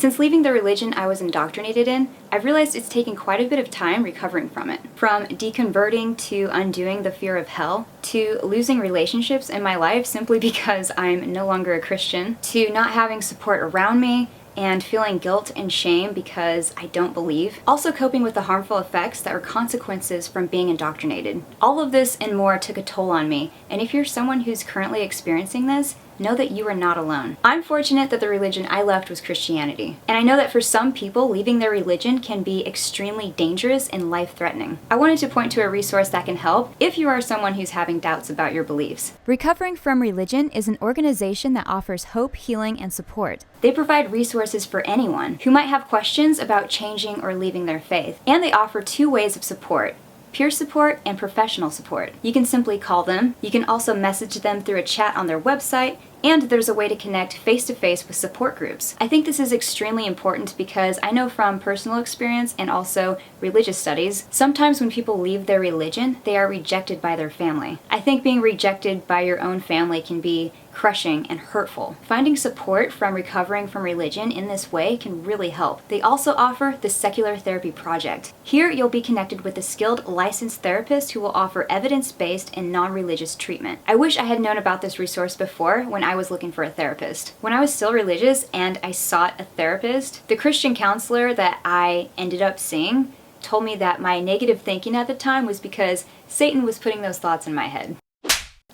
Since leaving the religion I was indoctrinated in, I've realized it's taken quite a bit of time recovering from it. From deconverting to undoing the fear of hell, to losing relationships in my life simply because I'm no longer a Christian, to not having support around me, and feeling guilt and shame because I don't believe. Also coping with the harmful effects that are consequences from being indoctrinated. All of this and more took a toll on me, and if you're someone who's currently experiencing this, know that you are not alone. I'm fortunate that the religion I left was Christianity, and I know that for some people, leaving their religion can be extremely dangerous and life-threatening. I wanted to point to a resource that can help if you are someone who's having doubts about your beliefs. Recovering from Religion is an organization that offers hope, healing, and support. They provide resources for anyone who might have questions about changing or leaving their faith, and they offer 2 ways of support: peer support and professional support. You can simply call them, you can also message them through a chat on their website, and there's a way to connect face-to-face with support groups. I think this is extremely important because I know from personal experience and also religious studies, sometimes when people leave their religion, they are rejected by their family. I think being rejected by your own family can be crushing and hurtful. Finding support from recovering from religion in this way can really help. They also offer the Secular Therapy Project. Here you'll be connected with a skilled licensed therapist who will offer evidence-based and non-religious treatment. I wish I had known about this resource before when I was looking for a therapist. When I was still religious and I sought a therapist, the Christian counselor that I ended up seeing told me that my negative thinking at the time was because Satan was putting those thoughts in my head.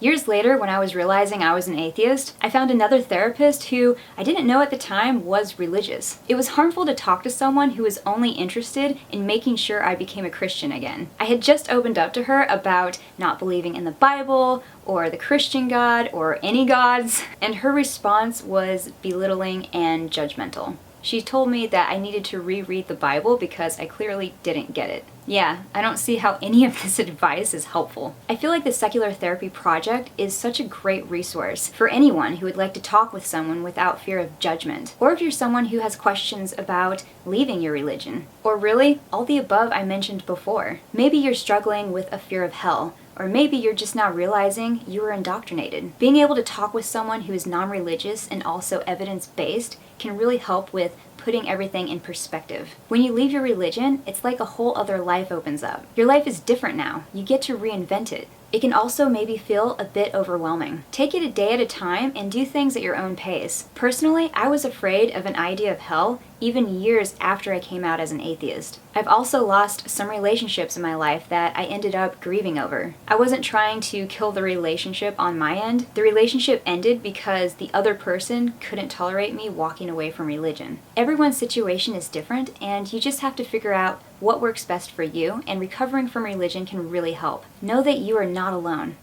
Years later, when I was realizing I was an atheist, I found another therapist who I didn't know at the time was religious. It was harmful to talk to someone who was only interested in making sure I became a Christian again. I had just opened up to her about not believing in the Bible, or the Christian God, or any gods, and her response was belittling and judgmental. She told me that I needed to reread the Bible because I clearly didn't get it. Yeah, I don't see how any of this advice is helpful. I feel like the Secular Therapy Project is such a great resource for anyone who would like to talk with someone without fear of judgment, or if you're someone who has questions about leaving your religion, or really, all the above I mentioned before. Maybe you're struggling with a fear of hell, or maybe you're just now realizing you were indoctrinated. Being able to talk with someone who is non-religious and also evidence-based can really help with putting everything in perspective. When you leave your religion, it's like a whole other life opens up. Your life is different now. You get to reinvent it. It can also maybe feel a bit overwhelming. Take it a day at a time and do things at your own pace. Personally, I was afraid of an idea of hell even years after I came out as an atheist. I've also lost some relationships in my life that I ended up grieving over. I wasn't trying to kill the relationship on my end. The relationship ended because the other person couldn't tolerate me walking away from religion. Everyone's situation is different, and you just have to figure out what works best for you, and recovering from religion can really help. Know that you are not alone.